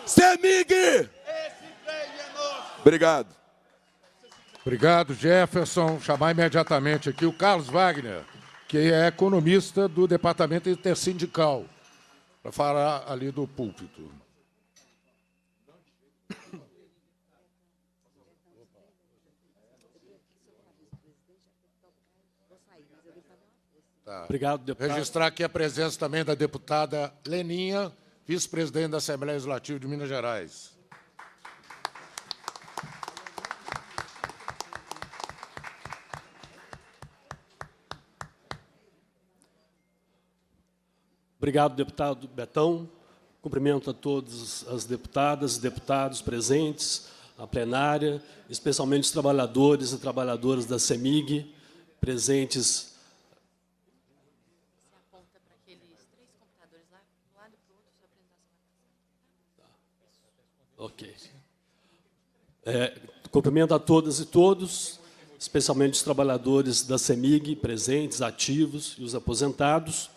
CEMIG! Obrigado. Obrigado, Jefferson. Chamar imediatamente aqui o Carlos Wagner, que é economista do Departamento Intersindical, para falar ali do púlpito. Tá. Obrigado, deputado. Registrar aqui a presença também da deputada Leninha, vice-presidente da Assembleia Legislativa de Minas Gerais. Obrigado, deputado Betão. Cumprimento a todas as deputadas e deputados presentes, a plenária, especialmente os trabalhadores e trabalhadoras da CEMIG, presentes. Ok. Cumprimento a todas e todos, especialmente os trabalhadores da CEMIG, presentes, ativos e os aposentados.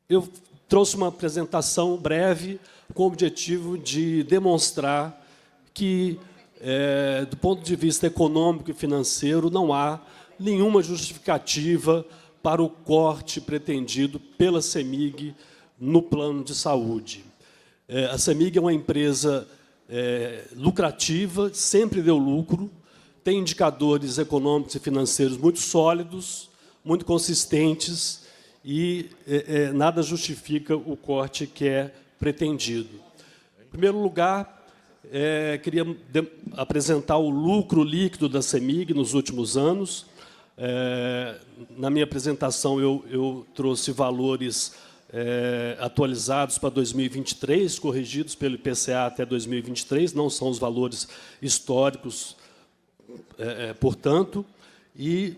Eu trouxe uma apresentação breve com o objetivo de demonstrar que, do ponto de vista econômico e financeiro, não há nenhuma justificativa para o corte pretendido pela CEMIG no plano de saúde. A CEMIG é uma empresa lucrativa, sempre deu lucro, tem indicadores econômicos e financeiros muito sólidos, muito consistentes, e nada justifica o corte que é pretendido. Em primeiro lugar, queria apresentar o lucro líquido da CEMIG nos últimos anos. Na minha apresentação, eu trouxe valores atualizados para 2023, corrigidos pelo IPCA até 2023, não são os valores históricos, portanto, e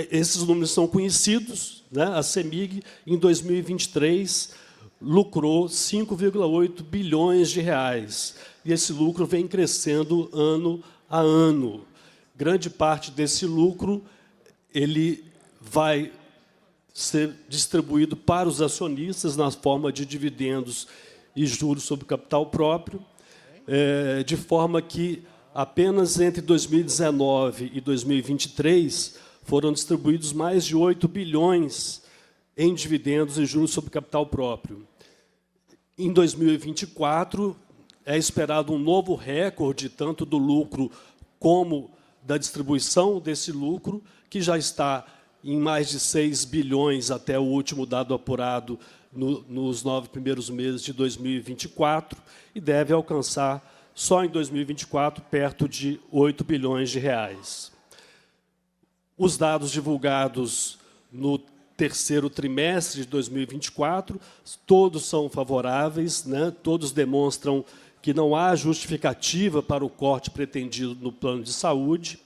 esses números são conhecidos, né? A CEMIG, em 2023, lucrou 5,8 bilhões de reais, e esse lucro vem crescendo ano a ano. Grande parte desse lucro ele vai ser distribuído para os acionistas na forma de dividendos e juros sobre capital próprio, de forma que apenas entre 2019 e 2023 foram distribuídos mais de 8 bilhões em dividendos e juros sobre capital próprio. Em 2024, é esperado um novo recorde, tanto do lucro como da distribuição desse lucro, que já está em mais de 6 bilhões até o último dado apurado nos 9 primeiros meses de 2024, e deve alcançar, só em 2024, perto de 8 bilhões de reais. Os dados divulgados no terceiro trimestre de 2024, todos são favoráveis, né? Todos demonstram que não há justificativa para o corte pretendido no plano de saúde.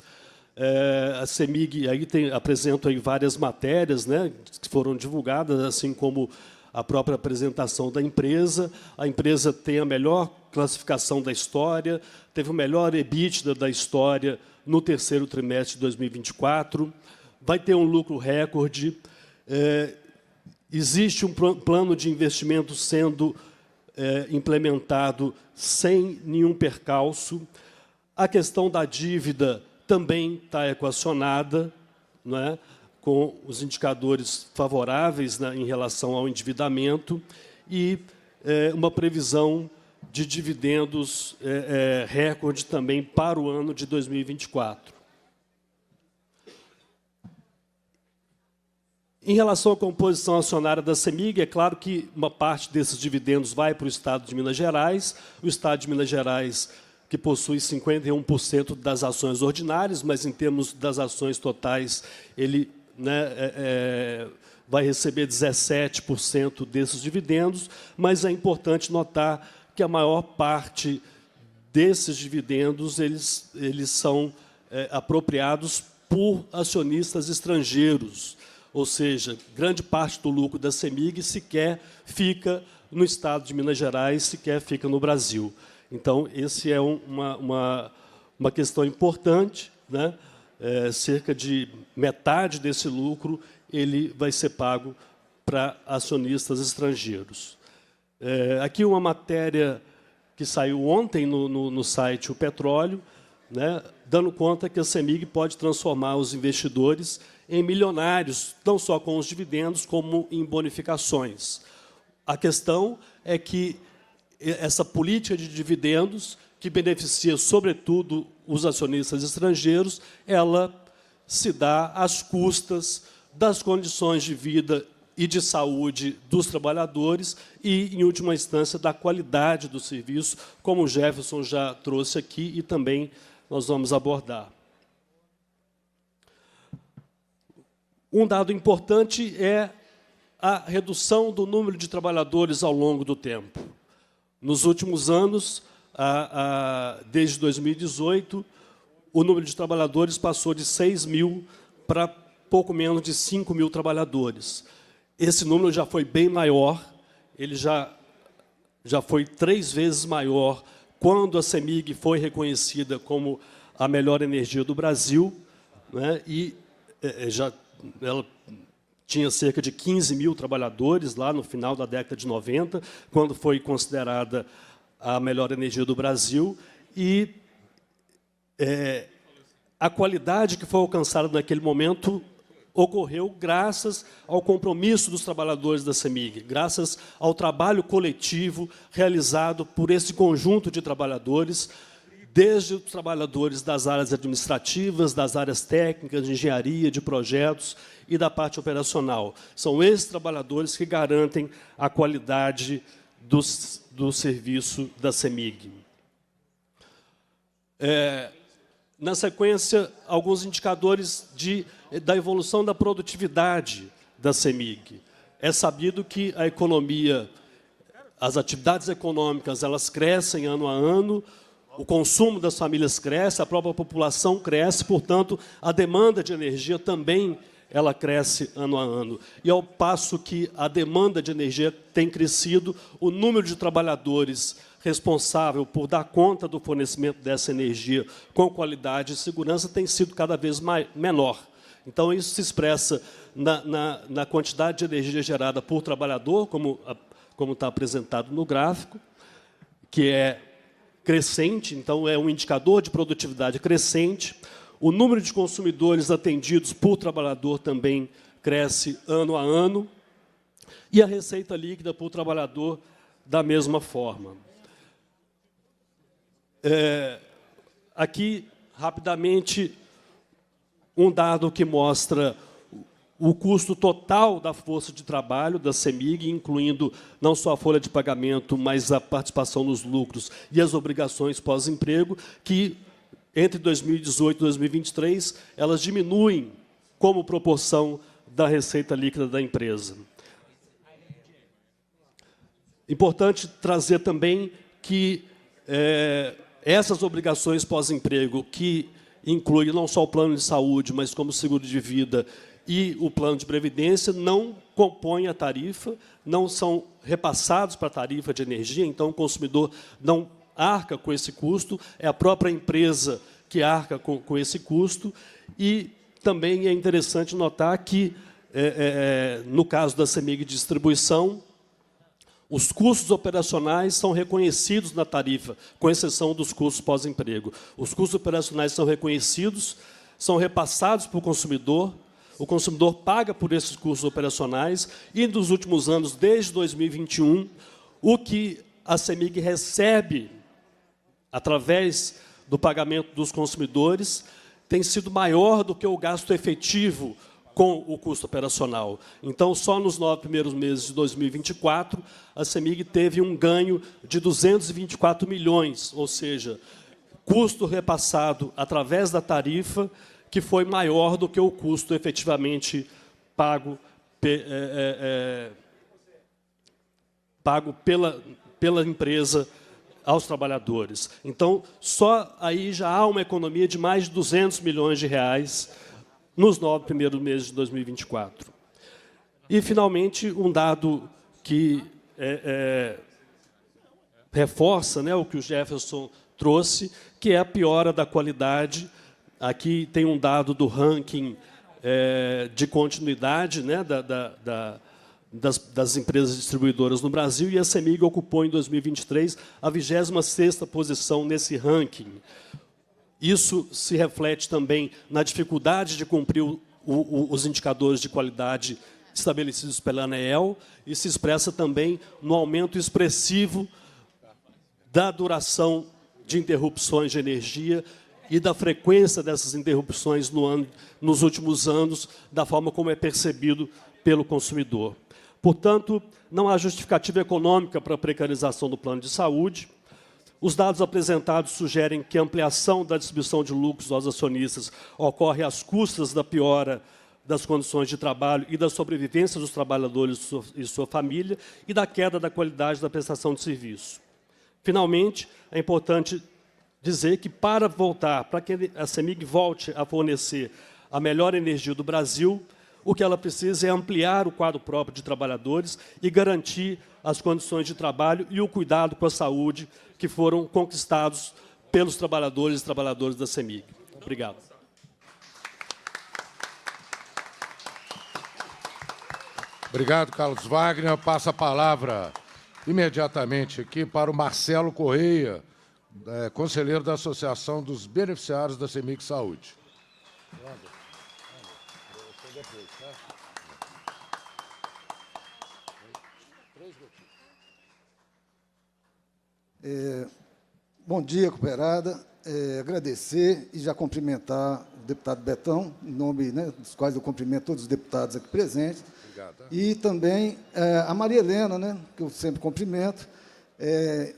A CEMIG apresenta aí várias matérias, né, que foram divulgadas, assim como a própria apresentação da empresa. A empresa tem a melhor classificação da história, teve o melhor EBITDA da história no terceiro trimestre de 2024, vai ter um lucro recorde, existe um plano de investimento sendo implementado sem nenhum percalço. A questão da dívida também está equacionada, né, com os indicadores favoráveis, né, em relação ao endividamento, e uma previsão de dividendos recorde também para o ano de 2024. Em relação à composição acionária da CEMIG, é claro que uma parte desses dividendos vai para o Estado de Minas Gerais. O Estado de Minas Gerais, que possui 51% das ações ordinárias, mas, em termos das ações totais, ele, né, vai receber 17% desses dividendos, mas é importante notar que a maior parte desses dividendos eles são apropriados por acionistas estrangeiros, ou seja, grande parte do lucro da CEMIG sequer fica no Estado de Minas Gerais, sequer fica no Brasil. Então, esse é uma questão importante, né? Cerca de metade desse lucro ele vai ser pago para acionistas estrangeiros. Aqui uma matéria que saiu ontem no site O Petróleo, né, dando conta que a CEMIG pode transformar os investidores em milionários, não só com os dividendos, como em bonificações. A questão é que essa política de dividendos, que beneficia, sobretudo, os acionistas estrangeiros, ela se dá às custas das condições de vida e de saúde dos trabalhadores e, em última instância, da qualidade do serviço, como o Jefferson já trouxe aqui e também nós vamos abordar. Um dado importante é a redução do número de trabalhadores ao longo do tempo. Nos últimos anos, desde 2018, o número de trabalhadores passou de 6 mil para pouco menos de 5 mil trabalhadores. Esse número já foi bem maior, ele já foi 3 vezes maior quando a CEMIG foi reconhecida como a melhor energia do Brasil, né, e ela tinha cerca de 15 mil trabalhadores lá no final da década de 90, quando foi considerada a melhor energia do Brasil, e a qualidade que foi alcançada naquele momento ocorreu graças ao compromisso dos trabalhadores da CEMIG, graças ao trabalho coletivo realizado por esse conjunto de trabalhadores, desde os trabalhadores das áreas administrativas, das áreas técnicas, de engenharia, de projetos e da parte operacional. São esses trabalhadores que garantem a qualidade do serviço da CEMIG. Na sequência, alguns indicadores da evolução da produtividade da CEMIG. É sabido que a economia, as atividades econômicas, elas crescem ano a ano, o consumo das famílias cresce, a própria população cresce, portanto, a demanda de energia também ela cresce ano a ano. E, ao passo que a demanda de energia tem crescido, o número de trabalhadores responsável por dar conta do fornecimento dessa energia com qualidade e segurança tem sido cada vez menor. Então, isso se expressa na quantidade de energia gerada por trabalhador, como está apresentado no gráfico, que é crescente, então é um indicador de produtividade crescente. O número de consumidores atendidos por trabalhador também cresce ano a ano, e a receita líquida por trabalhador da mesma forma. Aqui, rapidamente, um dado que mostra o custo total da força de trabalho da CEMIG, incluindo não só a folha de pagamento, mas a participação nos lucros e as obrigações pós-emprego, que, entre 2018 e 2023, elas diminuem como proporção da receita líquida da empresa. Importante trazer também que essas obrigações pós-emprego, que incluem não só o plano de saúde, mas como o seguro de vida e o plano de previdência, não compõem a tarifa, não são repassados para a tarifa de energia, então o consumidor não arca com esse custo, é a própria empresa que arca com esse custo. E também é interessante notar que, no caso da CEMIG Distribuição, os custos operacionais são reconhecidos na tarifa, com exceção dos custos pós-emprego. Os custos operacionais são reconhecidos, são repassados para o consumidor paga por esses custos operacionais, e, nos últimos anos, desde 2021, o que a CEMIG recebe através do pagamento dos consumidores tem sido maior do que o gasto efetivo com o custo operacional. Então, só nos 9 primeiros meses de 2024, a CEMIG teve um ganho de 224 milhões, ou seja, custo repassado através da tarifa, que foi maior do que o custo efetivamente pago pela empresa aos trabalhadores. Então, só aí já há uma economia de mais de 200 milhões de reais nos 9 primeiros meses de 2024. E, finalmente, um dado que reforça, né, o que o Jefferson trouxe, que é a piora da qualidade. Aqui tem um dado do ranking de continuidade, né, das empresas distribuidoras no Brasil, e a CEMIG ocupou, em 2023, a 26ª posição nesse ranking. Isso se reflete também na dificuldade de cumprir os indicadores de qualidade estabelecidos pela ANEEL, e se expressa também no aumento expressivo da duração de interrupções de energia e da frequência dessas interrupções nos últimos anos, da forma como é percebido pelo consumidor. Portanto, não há justificativa econômica para a precarização do plano de saúde. Os dados apresentados sugerem que a ampliação da distribuição de lucros aos acionistas ocorre às custas da piora das condições de trabalho e da sobrevivência dos trabalhadores e sua família e da queda da qualidade da prestação de serviço. Finalmente, é importante dizer que, para que a CEMIG volte a fornecer a melhor energia do Brasil, o que ela precisa é ampliar o quadro próprio de trabalhadores e garantir as condições de trabalho e o cuidado com a saúde que foram conquistados pelos trabalhadores e trabalhadoras da CEMIG. Obrigado. Obrigado, Carlos Wagner. Passa a palavra imediatamente aqui para o Marcelo Correia, conselheiro da Associação dos Beneficiários da CEMIG Saúde. Bom dia, cooperada. Agradecer e já cumprimentar o deputado Betão, em nome, né, dos quais eu cumprimento todos os deputados aqui presentes. Obrigado. E também a Maria Helena, né, que eu sempre cumprimento,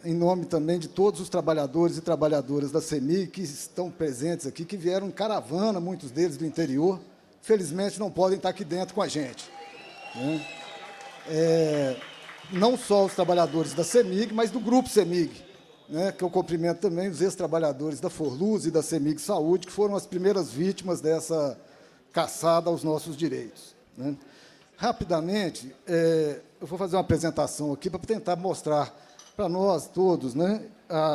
em nome também de todos os trabalhadores e trabalhadoras da CEMIG que estão presentes aqui, que vieram em caravana, muitos deles do interior, felizmente não podem estar aqui dentro com a gente, né? Não só os trabalhadores da CEMIG, mas do Grupo CEMIG, né, que eu cumprimento também os ex-trabalhadores da Forluz e da CEMIG Saúde, que foram as primeiras vítimas dessa caçada aos nossos direitos, né? Rapidamente, eu vou fazer uma apresentação aqui para tentar mostrar para nós todos, né,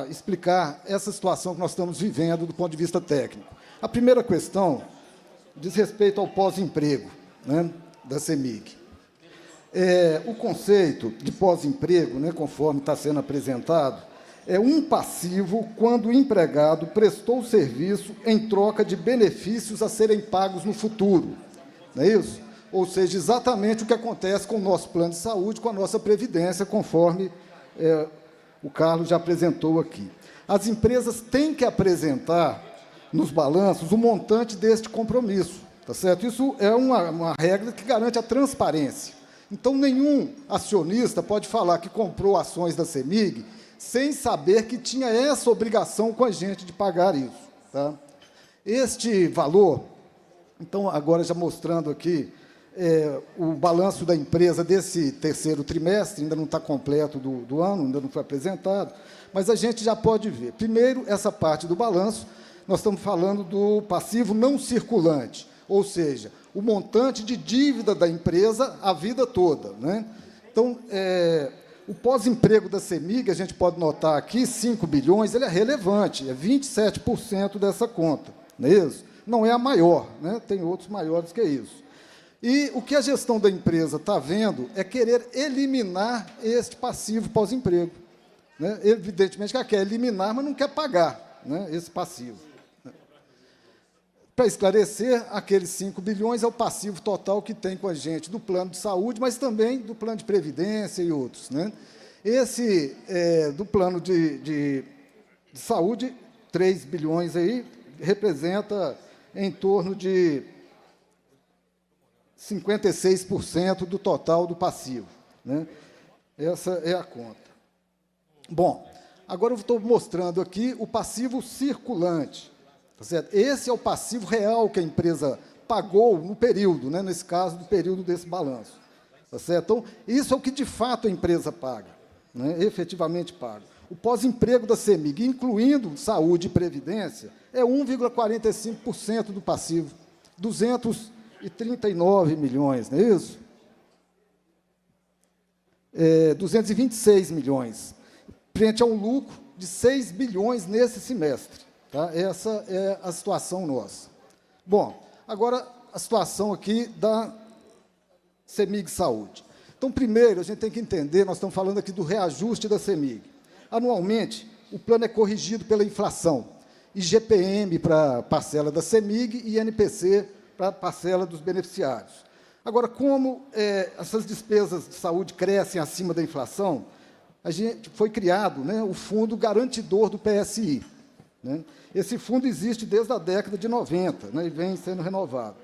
explicar essa situação que nós estamos vivendo do ponto de vista técnico. A primeira questão diz respeito ao pós-emprego, né, da CEMIG. O conceito de pós-emprego, né, conforme está sendo apresentado, é um passivo quando o empregado prestou serviço em troca de benefícios a serem pagos no futuro. Não é isso? Ou seja, exatamente o que acontece com o nosso plano de saúde, com a nossa previdência, conforme o Carlos já apresentou aqui. As empresas têm que apresentar nos balanços o montante deste compromisso, tá certo? Isso é uma regra que garante a transparência. Então, nenhum acionista pode falar que comprou ações da CEMIG sem saber que tinha essa obrigação com a gente de pagar isso, tá? Este valor, então, agora já mostrando aqui o balanço da empresa desse terceiro trimestre, ainda não está completo do ano, ainda não foi apresentado, mas a gente já pode ver. Primeiro, essa parte do balanço, nós estamos falando do passivo não circulante, ou seja, o montante de dívida da empresa a vida toda, né? Então, o pós-emprego da CEMIG, a gente pode notar aqui, 5 bilhões, ele é relevante, é 27% dessa conta, não é isso? Não é a maior, né? Tem outros maiores que isso. E o que a gestão da empresa está vendo é querer eliminar este passivo pós-emprego, né? Evidentemente que ela quer eliminar, mas não quer pagar, né, esse passivo. Para esclarecer, aqueles 5 bilhões é o passivo total que tem com a gente do plano de saúde, mas também do plano de previdência e outros, né? Esse do plano de saúde, 3 bilhões aí, representa em torno de 56% do total do passivo, né? Essa é a conta. Bom, agora eu estou mostrando aqui o passivo circulante. Tá certo? Esse é o passivo real que a empresa pagou no período, né? Nesse caso, do período desse balanço. Tá certo? Então, isso é o que, de fato, a empresa paga, né? Efetivamente paga. O pós-emprego da CEMIG, incluindo saúde e previdência, é 1,45% do passivo, 239 milhões, não é isso? 226 milhões, frente a um lucro de 6 bilhões nesse semestre. Tá? Essa é a situação nossa. Bom, agora a situação aqui da CEMIG Saúde. Então, primeiro, a gente tem que entender, nós estamos falando aqui do reajuste da CEMIG. Anualmente, o plano é corrigido pela inflação, IGPM para a parcela da CEMIG e INPC para a parcela dos beneficiários. Agora, como essas despesas de saúde crescem acima da inflação, foi criado, né, o Fundo Garantidor do PSI. Né? Esse fundo existe desde a década de 90, né, e vem sendo renovado.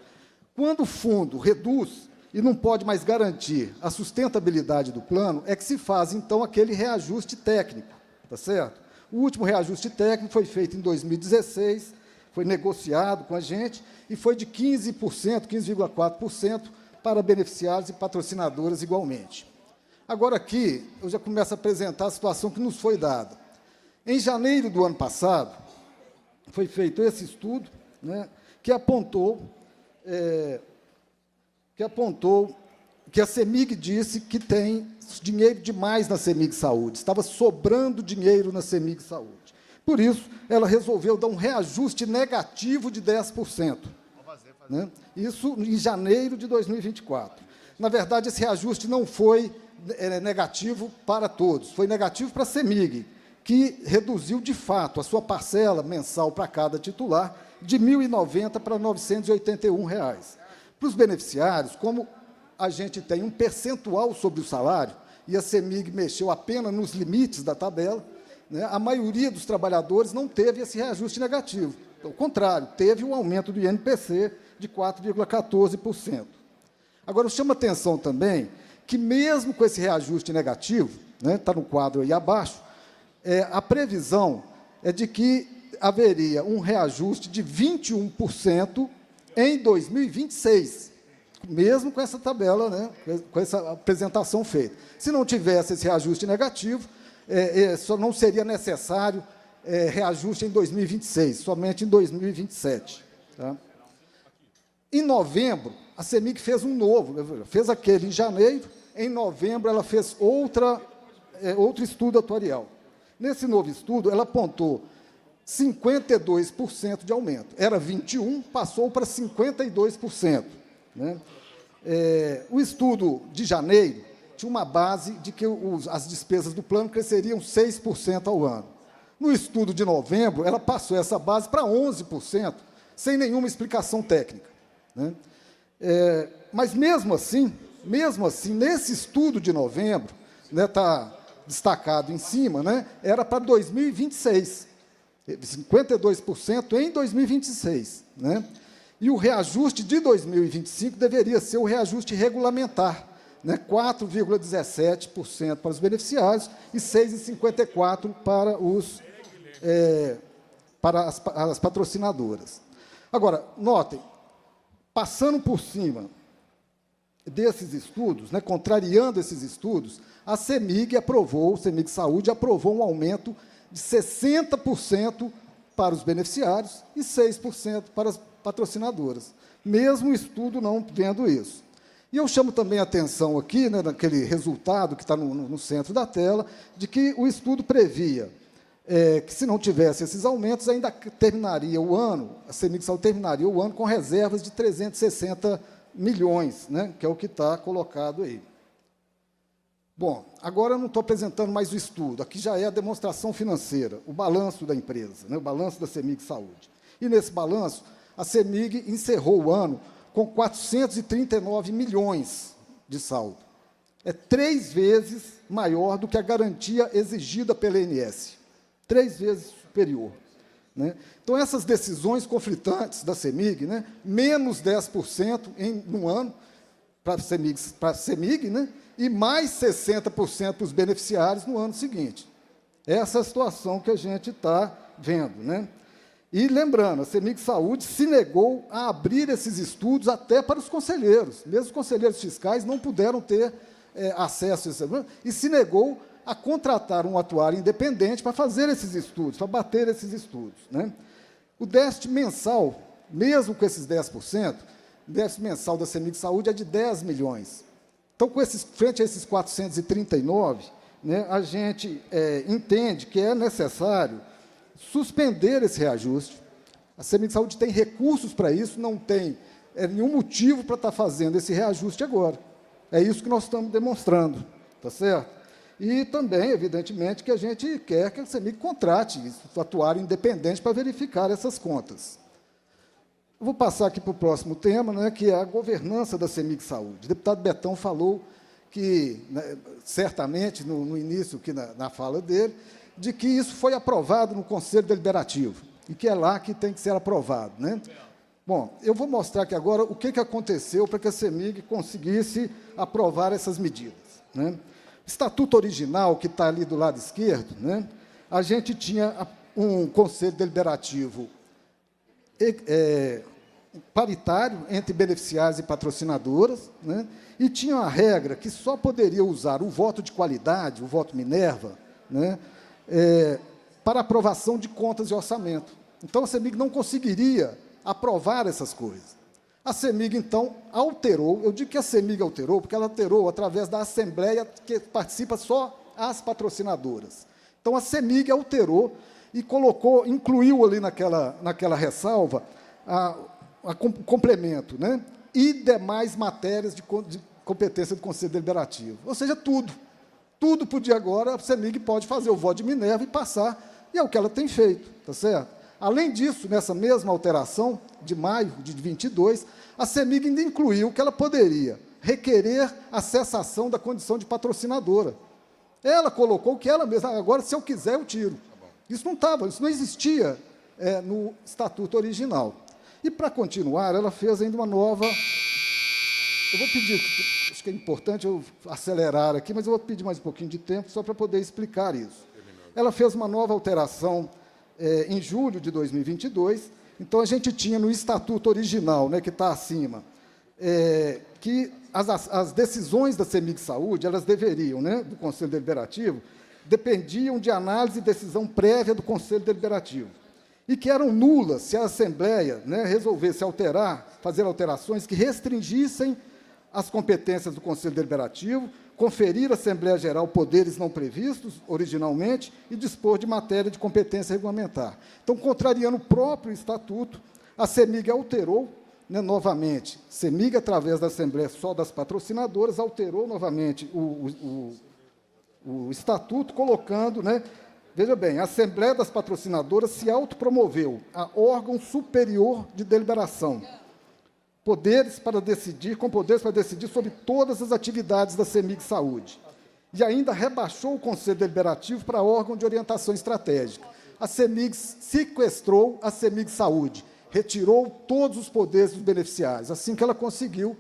Quando o fundo reduz e não pode mais garantir a sustentabilidade do plano, é que se faz, então, aquele reajuste técnico, tá certo? O último reajuste técnico foi feito em 2016, foi negociado com a gente, e foi de 15%, 15,4%, para beneficiários e patrocinadoras igualmente. Agora, aqui, eu já começo a apresentar a situação que nos foi dada. Em janeiro do ano passado, foi feito esse estudo, né, que apontou que a CEMIG disse que tem dinheiro demais na CEMIG Saúde, estava sobrando dinheiro na CEMIG Saúde. Por isso, ela resolveu dar um reajuste negativo de 10%. Né? Isso em janeiro de 2024. Na verdade, esse reajuste não foi negativo para todos, foi negativo para a CEMIG, que reduziu, de fato, a sua parcela mensal para cada titular de R$ 1.090 para R$ 981. Para os beneficiários, como a gente tem um percentual sobre o salário, e a CEMIG mexeu apenas nos limites da tabela, né, a maioria dos trabalhadores não teve esse reajuste negativo. Ao contrário, teve um aumento do INPC de 4,14%. Agora, chama atenção também que, mesmo com esse reajuste negativo, né, está no quadro aí abaixo, a previsão é de que haveria um reajuste de 21% em 2026, mesmo com essa tabela, né, com essa apresentação feita. Se não tivesse esse reajuste negativo, só não seria necessário reajuste em 2026, somente em 2027. Tá? Em novembro, a CEMIG fez um novo, fez aquele em janeiro, em novembro ela fez outro estudo atuarial. Nesse novo estudo, ela apontou 52% de aumento. Era 21%, passou para 52%. Né? O estudo de janeiro tinha uma base de que as despesas do plano cresceriam 6% ao ano. No estudo de novembro, ela passou essa base para 11%, sem nenhuma explicação técnica. Né? Mas, mesmo assim, nesse estudo de novembro, está destacado em cima, né, era para 2026, 52% em 2026. Né? E o reajuste de 2025 deveria ser o reajuste regulamentar, né, 4,17% para os beneficiários e 6,54% para as patrocinadoras. Agora, notem, passando por cima desses estudos, né, contrariando esses estudos, a CEMIG Saúde aprovou um aumento de 60% para os beneficiários e 6% para as patrocinadoras, mesmo o estudo não vendo isso. E eu chamo também a atenção aqui, né, naquele resultado que está no centro da tela, de que o estudo previa que, se não tivesse esses aumentos, ainda terminaria o ano, a CEMIG Saúde terminaria o ano com reservas de 360 milhões, né, que é o que está colocado aí. Bom, agora eu não estou apresentando mais o estudo, aqui já é a demonstração financeira, o balanço da empresa, né, o balanço da CEMIG Saúde. E, nesse balanço, a CEMIG encerrou o ano com 439 milhões de saldo. É 3 vezes maior do que a garantia exigida pela ANS, 3 vezes superior. Né? Então, essas decisões conflitantes da CEMIG, né, menos 10% no ano para a CEMIG, né, e mais 60% para os beneficiários no ano seguinte. Essa é a situação que a gente está vendo. Né? E, lembrando, a CEMIG Saúde se negou a abrir esses estudos até para os conselheiros. Mesmo os conselheiros fiscais não puderam ter acesso a isso, e se negou a contratar um atuário independente para fazer esses estudos, para bater esses estudos. Né? O déficit mensal, mesmo com esses 10%, o déficit mensal da CEMIG Saúde é de 10 milhões. Então, frente a esses 439, né, a gente entende que é necessário suspender esse reajuste. A CEMIG Saúde tem recursos para isso, não tem nenhum motivo para estar fazendo esse reajuste agora. É isso que nós estamos demonstrando, tá certo? E também, evidentemente, que a gente quer que a CEMIG contrate atuário independente para verificar essas contas. Eu vou passar aqui para o próximo tema, né, que é a governança da CEMIG Saúde. O deputado Betão falou que, né, certamente, no início, aqui na fala dele, de que isso foi aprovado no Conselho Deliberativo, e que é lá que tem que ser aprovado, né? Bom, eu vou mostrar aqui agora o que aconteceu para que a CEMIG conseguisse aprovar essas medidas, né? O estatuto original, que está ali do lado esquerdo, né, a gente tinha um Conselho Deliberativo paritário entre beneficiários e patrocinadoras, né, e tinha uma regra que só poderia usar o voto de qualidade, o voto Minerva, né, para aprovação de contas e orçamento. Então, a CEMIG não conseguiria aprovar essas coisas. A CEMIG, então, alterou, eu digo que a CEMIG alterou, porque ela alterou através da Assembleia, que participa só as patrocinadoras. Então, a CEMIG alterou e colocou, incluiu ali naquela ressalva complemento, né? E demais matérias de competência do Conselho Deliberativo. Ou seja, tudo. Tudo podia agora, a CEMIG pode fazer o voto de Minerva e passar, e é o que ela tem feito, tá certo? Além disso, nessa mesma alteração, de maio de 22, a CEMIG ainda incluiu que ela poderia requerer a cessação da condição de patrocinadora. Ela colocou que ela mesma, agora, se eu quiser, eu tiro. Isso não estava, isso não existia no estatuto original. E, para continuar, ela fez ainda uma nova... Eu vou pedir, acho que é importante eu acelerar aqui, mas eu vou pedir mais um pouquinho de tempo só para poder explicar isso. Ela fez uma nova alteração em julho de 2022, então a gente tinha no estatuto original, né, que está acima, que as decisões da CEMIG Saúde, elas deveriam, né, do Conselho Deliberativo, dependiam de análise e decisão prévia do Conselho Deliberativo, e que eram nulas se a Assembleia, né, resolvesse fazer alterações que restringissem as competências do Conselho Deliberativo, conferir à Assembleia Geral poderes não previstos originalmente e dispor de matéria de competência regulamentar. Então, contrariando o próprio Estatuto, a CEMIG alterou, né, novamente, CEMIG, através da Assembleia só das patrocinadoras, alterou novamente o Estatuto, colocando, né, veja bem, a Assembleia das Patrocinadoras se autopromoveu a órgão superior de deliberação, com poderes para decidir sobre todas as atividades da CEMIG Saúde. E ainda rebaixou o Conselho Deliberativo para órgão de orientação estratégica. A CEMIG sequestrou a CEMIG Saúde, retirou todos os poderes dos beneficiários, assim que ela conseguiu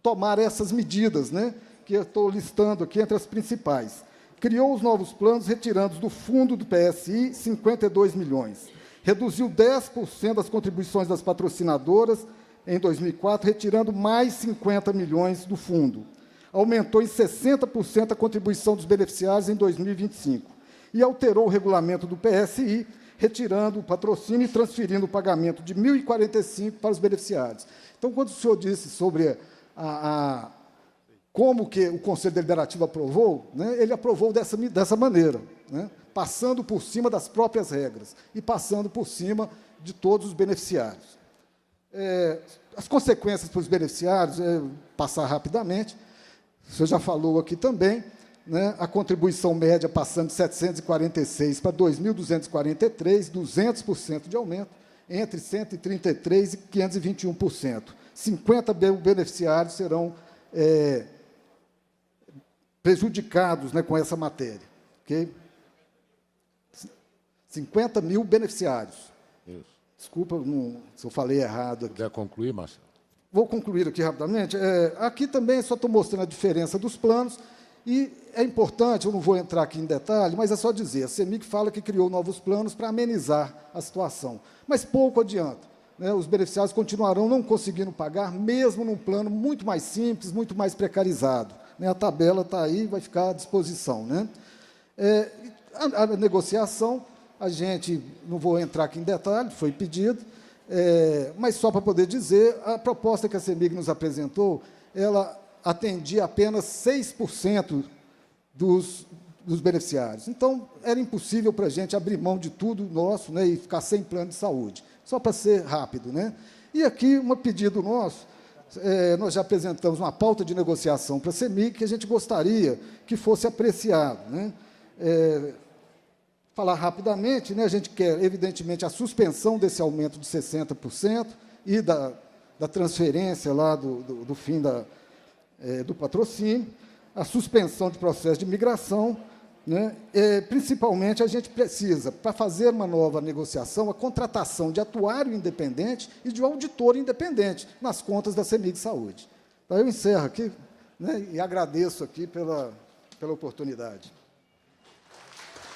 tomar essas medidas, né, que eu estou listando aqui entre as principais. Criou os novos planos, retirando do fundo do PSI 52 milhões. Reduziu 10% das contribuições das patrocinadoras em 2004, retirando mais 50 milhões do fundo. Aumentou em 60% a contribuição dos beneficiários em 2025. E alterou o regulamento do PSI, retirando o patrocínio e transferindo o pagamento de 1.045 para os beneficiários. Então, quando o senhor disse sobre como que o Conselho Deliberativo aprovou, né, ele aprovou dessa maneira, né, passando por cima das próprias regras e passando por cima de todos os beneficiários. As consequências para os beneficiários, passar rapidamente, o senhor já falou aqui também, né, a contribuição média passando de 746 para 2.243, 200% de aumento, entre 133% e 521%. 50 beneficiários serão prejudicados, né, com essa matéria. Okay? 50 mil beneficiários. Isso. Desculpa se eu falei errado aqui. Quer concluir, Marcelo? Vou concluir aqui rapidamente. Aqui também só estou mostrando a diferença dos planos, e é importante, eu não vou entrar aqui em detalhe, mas é só dizer, a CEMIG fala que criou novos planos para amenizar a situação, mas pouco adianta, né? Os beneficiários continuarão não conseguindo pagar, mesmo num plano muito mais simples, muito mais precarizado, né? A tabela está aí, vai ficar à disposição, né? A negociação, a gente, não vou entrar aqui em detalhe, foi pedido, mas só para poder dizer, a proposta que a CEMIG nos apresentou, ela atendia apenas 6% dos beneficiários. Então, era impossível para a gente abrir mão de tudo nosso, né, e ficar sem plano de saúde. Só para ser rápido, né? E aqui, um pedido nosso, nós já apresentamos uma pauta de negociação para a CEMIG que a gente gostaria que fosse apreciado, né? Falar rapidamente, né, a gente quer, evidentemente, a suspensão desse aumento de 60% e da transferência lá do fim do patrocínio, a suspensão de processo de migração, né? Principalmente, a gente precisa, para fazer uma nova negociação, a contratação de atuário independente e de um auditor independente nas contas da CEMIG Saúde. Então, eu encerro aqui, né, e agradeço aqui pela oportunidade.